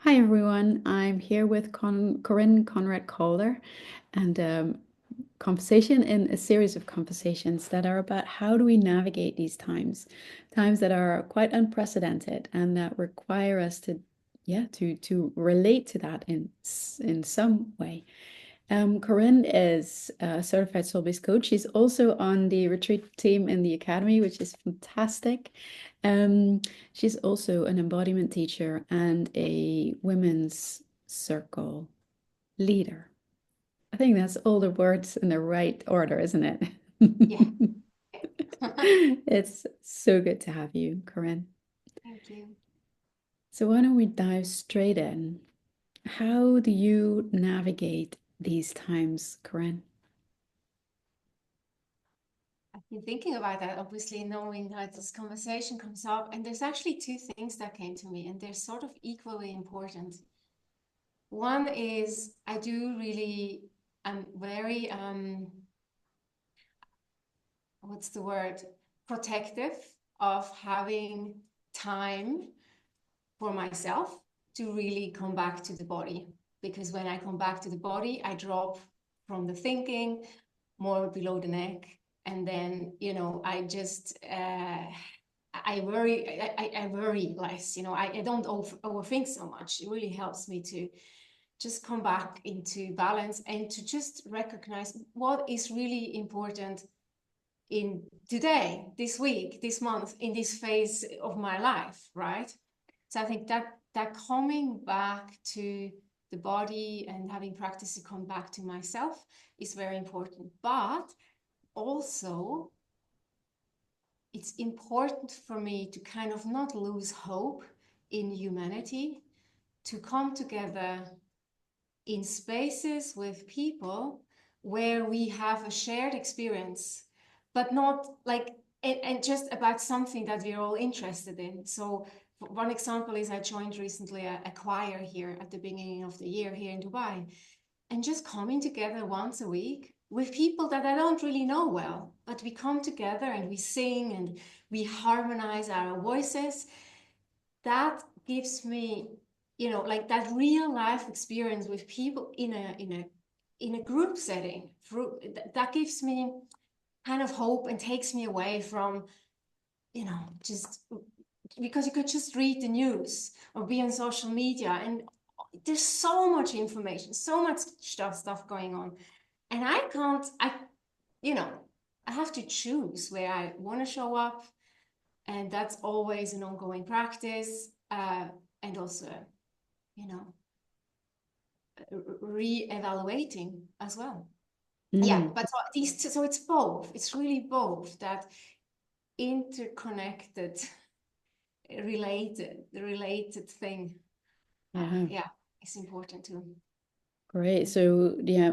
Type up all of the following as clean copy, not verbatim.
Hi everyone, I'm here with Corinne Konrad Calder and conversation in a series of conversations that are about how do we navigate these times that are quite unprecedented and that require us to, yeah, to relate to that in some way. Corinne is a certified soul-based coach. She's also on the retreat team in the academy, which is fantastic. Um, she's also an embodiment teacher and a women's circle leader. I think that's all the words in the right order, isn't it? Yeah. It's so good to have you, Corinne. Thank you. So why don't we dive straight in? How do you navigate these times, Corinne? I've been thinking about that, obviously, knowing that this conversation comes up. And there's actually two things that came to me, and they're sort of equally important. One is I do really, I'm very, what's the word? Protective of having time for myself to really come back to the body. Because when I come back to the body, I drop from the thinking more below the neck. And then, I just, I worry, I worry less, I don't overthink so much. It really helps me to just come back into balance and to just recognize what is really important in today, this week, this month, in this phase of my life, right? So I think that coming back to the body and having practice to come back to myself is very important. But also, it's important for me to kind of not lose hope in humanity, to come together in spaces with people where we have a shared experience, but not like, and just about something that we're all interested in. So, one example is I joined recently a choir here at the beginning of the year here in Dubai, and just coming together once a week with people that I don't really know well, but we come together and we sing and we harmonize our voices. That gives me, like that real life experience with people in a group setting. That gives me kind of hope and takes me away from, just because you could just read the news or be on social media and there's so much information, so much stuff going on. And you know, I have to choose where I want to show up. And that's always an ongoing practice. And also, you know, re-evaluating as well. Yeah, Mm, but so it's both. It's really both that interconnected, related thing. yeah. Yeah, it's important too. Great. So, yeah,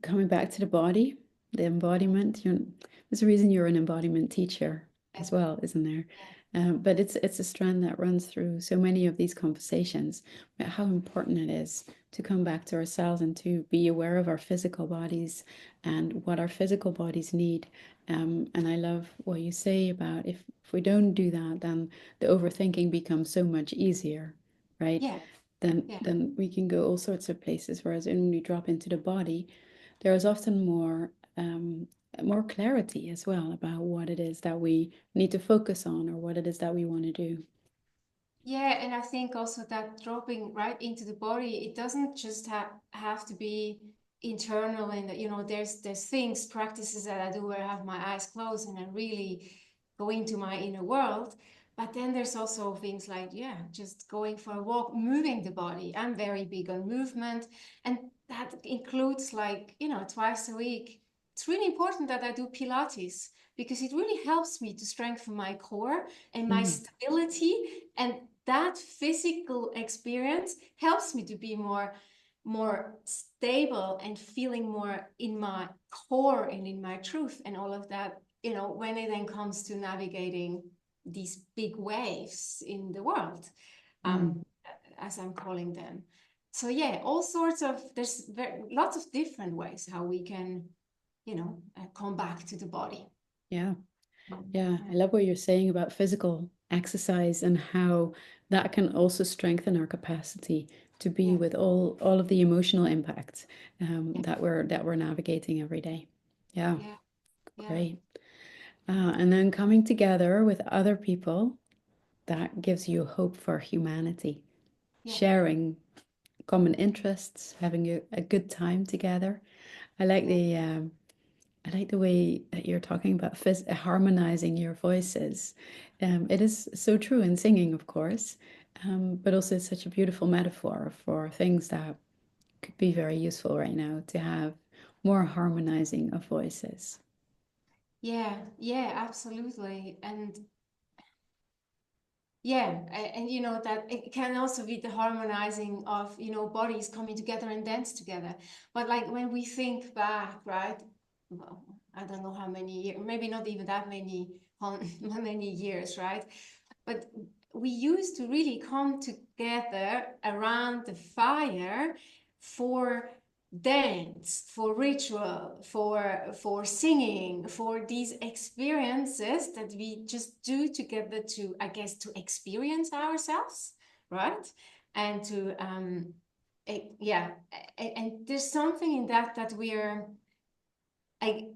coming back to the body, the embodiment, there's a reason you're an embodiment teacher Yeah, as well, isn't there? yeah, But it's a strand that runs through so many of these conversations about how important it is to come back to ourselves and to be aware of our physical bodies and what our physical bodies need. And I love what you say about if we don't do that, then the overthinking becomes so much easier, right? yeah, yeah. Then we can go all sorts of places. Whereas when we drop into the body, there is often more clarity as well about what it is that we need to focus on or what it is that we want to do. Yeah, and I think also that dropping right into the body, it doesn't just have to be internal and there's things, practices that I do where I have my eyes closed and I really go into my inner world. But then there's also things like, yeah, just going for a walk, moving the body. I'm very big on movement, and that includes like, twice a week. It's really important that I do Pilates because it really helps me to strengthen my core and my Mm, stability, and that physical experience helps me to be more stable and feeling more in my core and in my truth and all of that, when it then comes to navigating these big waves in the world, mm. um, as I'm calling them. So yeah, all sorts of, lots of different ways how we can, come back to the body. Yeah. Yeah, I Yeah. love what you're saying about physical exercise and how that can also strengthen our capacity to be Yeah. with all of the emotional impacts Yeah. that we're navigating every day. Yeah, Yeah. Yeah. great. And then coming together with other people, that gives you hope for humanity. Yeah. Sharing common interests, having a good time together. I like Yeah. the I like the way that you're talking about harmonizing your voices. It is so true in singing, of course, but also it's such a beautiful metaphor for things that could be very useful right now to have more harmonizing of voices. Yeah. Yeah. Absolutely. And yeah, and you know that it can also be the harmonizing of, you know, bodies coming together and dance together. But like when we think back, right? Well, I don't know how many years, maybe not even that many, many years, right? But we used to really come together around the fire for dance, for ritual, for singing, for these experiences that we just do together to, I guess, to experience ourselves, right? And to yeah, and there's something in that that we're I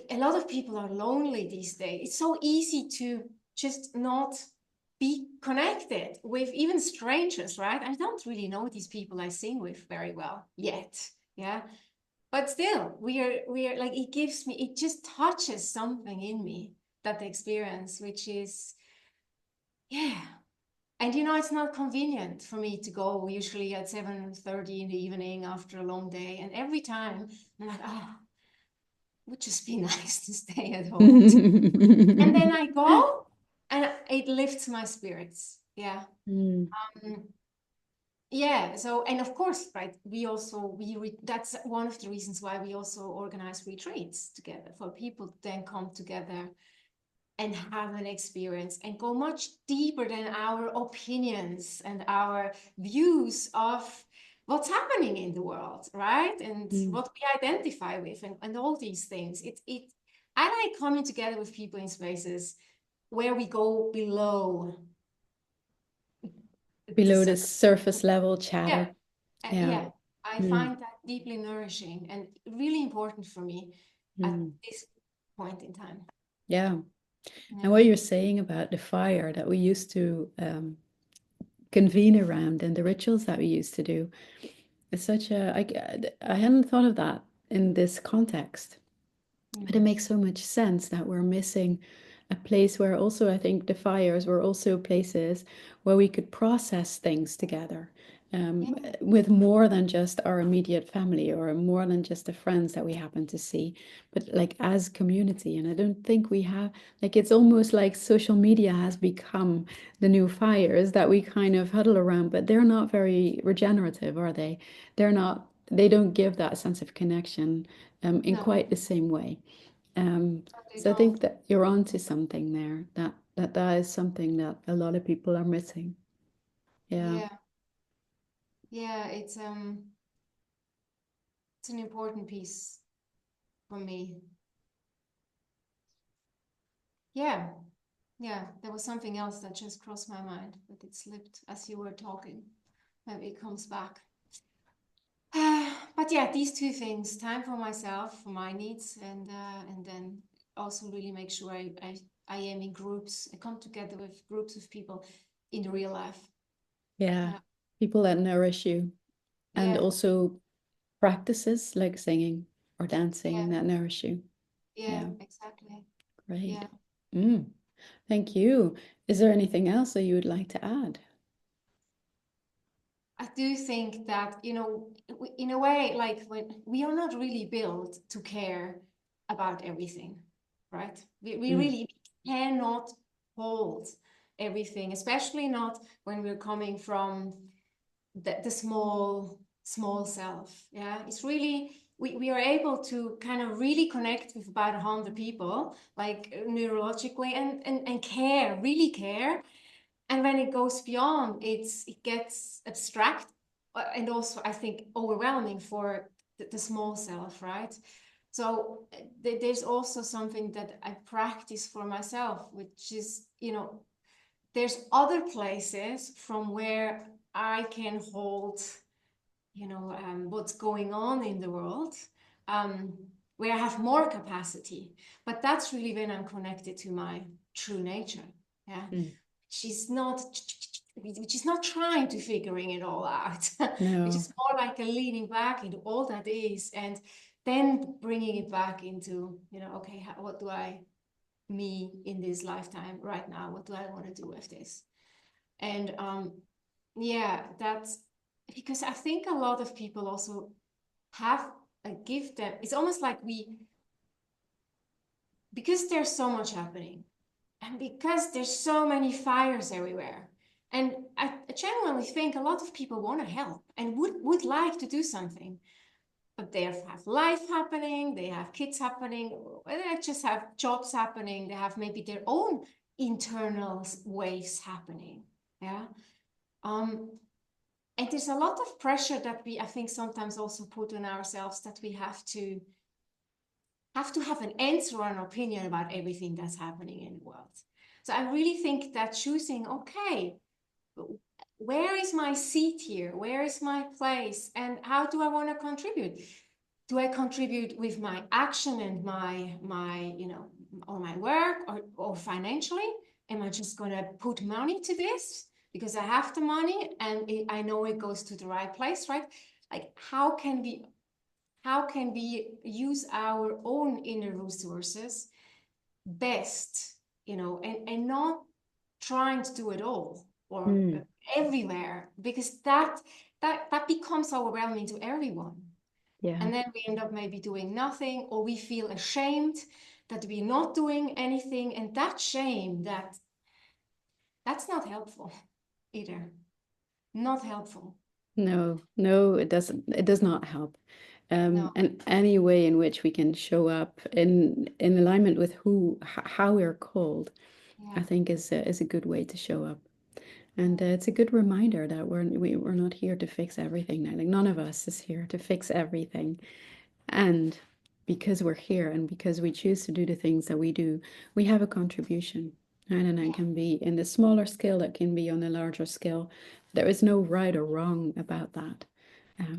a lot of people are lonely these days. It's so easy to just not be connected with even strangers, right? I don't really know these people I sing with very well yet. Yeah. But still, we are like it just touches something in me, that experience, which is yeah. And you know, it's not convenient for me to go usually at 7:30 in the evening after a long day. And every time I'm like, ah, would just be nice to stay at home. And then I go and it lifts my spirits. Yeah. Mm. Um, yeah. So, and of course, right, that's one of the reasons why we also organize retreats together for people to then come together and have an experience and go much deeper than our opinions and our views of what's happening in the world, right? And Mm. what we identify with and all these things. I like coming together with people in spaces where we go below the Below the surface. surface level Yeah, chatter. Yeah. yeah. I Mm. find that deeply nourishing and really important for me at Mm. this point in time. Yeah. And Yeah. what you're saying about the fire that we used to convene around and the rituals that we used to do, it's such a, I hadn't thought of that in this context. But it Mm. makes so much sense that we're missing a place where also I think the fires were also places where we could process things together Yeah. with more than just our immediate family or more than just the friends that we happen to see, but like as community. And I don't think we have, like, it's almost like social media has become the new fires that we kind of huddle around, but they're not very regenerative, are they? They're not, they don't give that sense of connection in No, quite the same way. they So I think don't. that you're onto something there. That is something that a lot of people are missing. Yeah. Yeah. Yeah, it's an important piece for me. Yeah. Yeah, there was something else that just crossed my mind, but it slipped as you were talking. Maybe it comes back. But yeah, these two things, time for myself, for my needs, and then also really make sure I am in groups. I come together with groups of people in the real life. Yeah. Yeah. People that nourish you and Yeah. also practices like singing or dancing Yeah. that nourish you. Yeah, Yeah. exactly. Great. Yeah. Mm. Thank you. Is there anything else that you would like to add? I do think that, you know, in a way, like when we are not really built to care about everything, right? We Mm. really cannot hold everything, especially not when we're coming from the small self. Yeah, it's really, we are able to kind of really connect with about 100 people, like neurologically, and care, really care. And when it goes beyond, it gets abstract and also I think overwhelming for the small self, right? So there's also something that I practice for myself, which is, you know, there's other places from where I can hold, what's going on in the world, um, where I have more capacity. But that's really when I'm connected to my true nature. Yeah. Mm. She's not, which is not trying to figuring it all out, which No. is more like a leaning back into all that is, and then bringing it back into, okay, what do me in this lifetime right now, what do I want to do with this? And yeah, that's because I think a lot of people also have a gift that it's almost like because there's so much happening and because there's so many fires everywhere. And I genuinely think a lot of people want to help and would like to do something, but they have life happening, they have kids happening, or they just have jobs happening, they have maybe their own internal waves happening. Yeah. Um, and there's a lot of pressure that I think, sometimes also put on ourselves, that we have an answer or an opinion about everything that's happening in the world. So I really think that choosing, okay, where is my seat here? Where is my place? And how do I want to contribute? Do I contribute with my action and or my work, or financially? Am I just going to put money to this because I have the money and I know it goes to the right place, right? Like, how can we use our own inner resources best, and not trying to do it all or Mm. everywhere, because that becomes overwhelming to everyone. Yeah. And then we end up maybe doing nothing, or we feel ashamed that we're not doing anything. And that shame, that's not helpful either. Not helpful. No, no, it doesn't. It does not help. No. And any way in which we can show up in alignment with how we're called, I Yeah. think is a good way to show up. And it's a good reminder that we're not here to fix everything. Like none of us is here to fix everything. And because we're here and because we choose to do the things that we do, we have a contribution. Right? And it Yeah. can be in the smaller scale, it can be on the larger scale. There is no right or wrong about that.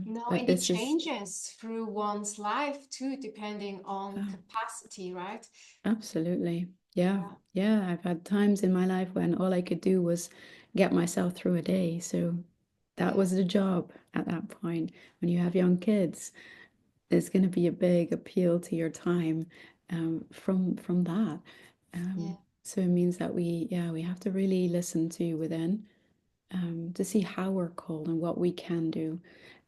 No, But and it this is changes through one's life too, depending on uh, capacity, right? absolutely, yeah, Yeah. yeah. I've had times in my life when all I could do was get myself through a day. So that Yeah. was the job at that point. When you have young kids, there's going to be a big appeal to your time from that. Yeah. So it means that we have to really listen to within to see how we're called and what we can do,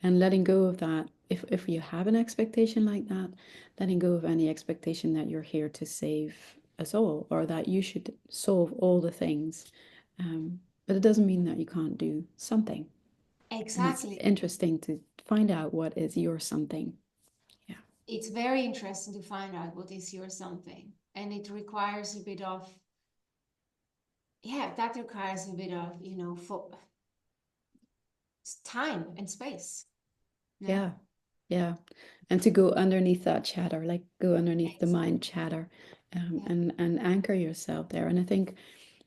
and letting go of that. If you have an expectation like that, letting go of any expectation that you're here to save us all or that you should solve all the things. But it doesn't mean that you can't do something. And it's Exactly. interesting to find out what is your something. Yeah. It's very interesting to find out what is your something. And it requires a bit of, yeah, that requires a bit of, for time and space. Yeah. Yeah. Yeah. And to go underneath that chatter, like go underneath the Exactly. mind chatter, Yeah. and anchor yourself there. And I think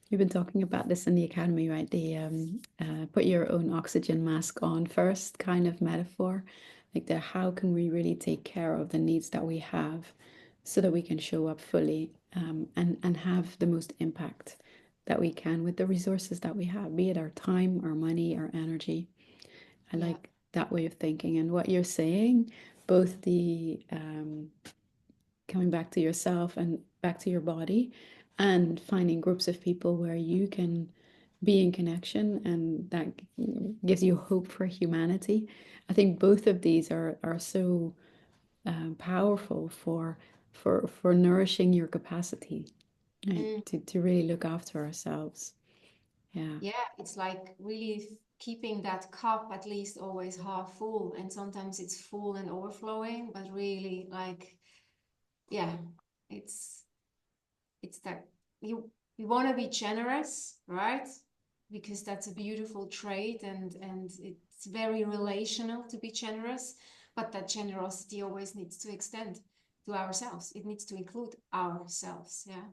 you've been talking about this in the academy, right? The put your own oxygen mask on first kind of metaphor. Like the how can we really take care of the needs that we have so that we can show up fully, and have the most impact that we can with the resources that we have, be it our time, our money, our energy. I Yeah. like that way of thinking. And what you're saying, both the coming back to yourself and back to your body, and finding groups of people where you can be in connection and that gives you hope for humanity. I think both of these are so powerful for nourishing your capacity, right? Mm. To really look after ourselves. Yeah. Yeah. It's like really keeping that cup at least always half full. And sometimes it's full and overflowing, but really like, yeah, it's it's that you want to be generous, right? Because that's a beautiful trait, and it's very relational to be generous, but that generosity always needs to extend to ourselves. It needs to include ourselves. Yeah.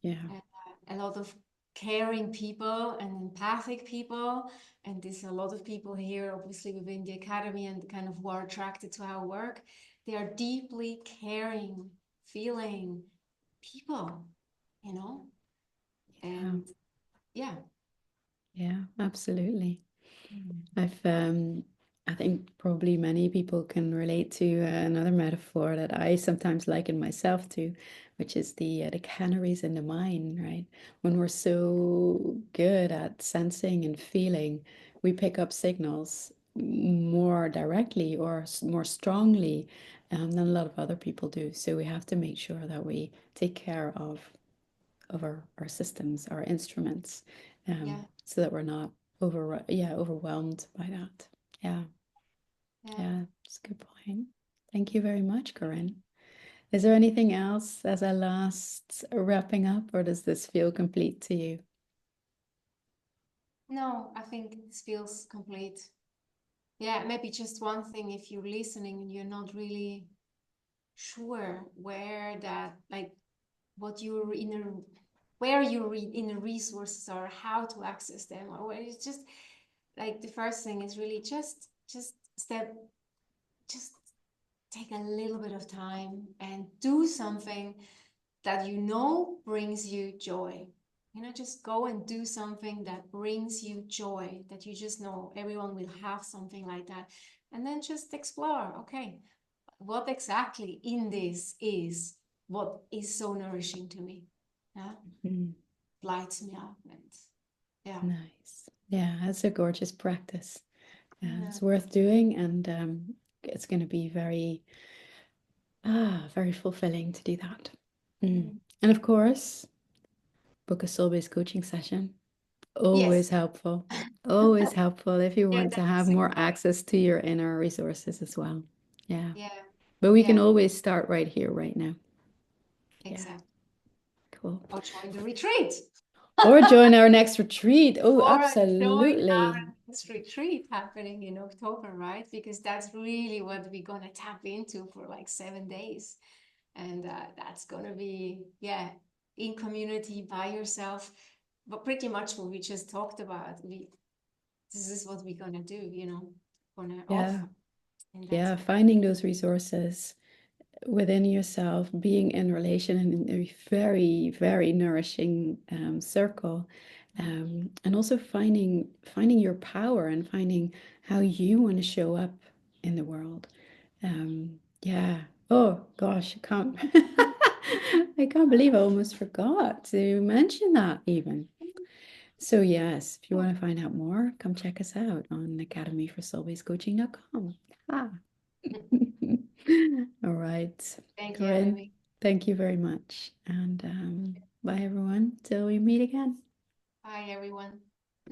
Yeah. And a lot of caring people and empathic people. And there's a lot of people here, obviously, within the academy and kind of who are attracted to our work. They are deeply caring, feeling people, you know? Yeah. And yeah. Yeah, absolutely. Mm. I think probably many people can relate to another metaphor that I sometimes liken myself to, which is the canaries in the mine, right? When we're so good at sensing and feeling, we pick up signals more directly or more strongly than a lot of other people do. So we have to make sure that we take care of our systems, our instruments, Yeah. so that we're not overwhelmed by that. Yeah, Yeah. yeah, it's a good point. Thank you very much, Corinne. Is there anything else as a last wrapping up, or does this feel complete to you? No, I think this feels complete. Yeah, maybe just one thing, if you're listening and you're not really sure where that, like, what your inner, where your inner resources are, how to access them, or where it's just like the first thing is really just step, just take a little bit of time and do something that you know brings you joy. You know, just go and do something that brings you joy, that you just know everyone will have something like that. And then just explore, okay, what exactly in this is what is so nourishing to me. Yeah, Mm, lights me up. And yeah. nice. Yeah, that's a gorgeous practice. Yeah. It's worth doing, and it's going to be very fulfilling to do that. Mm. Mm. And of course, book a soul-based coaching session. Yes. Always helpful. Always helpful if you Yeah, want to that's the have second more part. access to your inner resources as well. Yeah. Yeah. But we can Yeah, always start right here, right now. Yeah. exactly. Cool. Or join the retreat. Or join our next retreat. Oh, Or join our absolutely. next retreat happening in October, right? Because that's really what we're gonna tap into for like 7 days. And that's gonna be, yeah, in community by yourself. But pretty much what we just talked about. This is what we're gonna do, gonna Yeah. offer. And that's Yeah. what. Finding those resources within yourself, being in relation and in a very, very nourishing circle, and also finding your power and finding how you want to show up in the world. Yeah. Oh gosh, I can't. I can't believe I almost forgot to mention that even. So yes, if you want to find out more, come check us out on academyforsoulbasedcoaching.com. Ah. All right. Thank you, Corinne, Amy. thank you very much. And bye, everyone, till we meet again. Bye, everyone.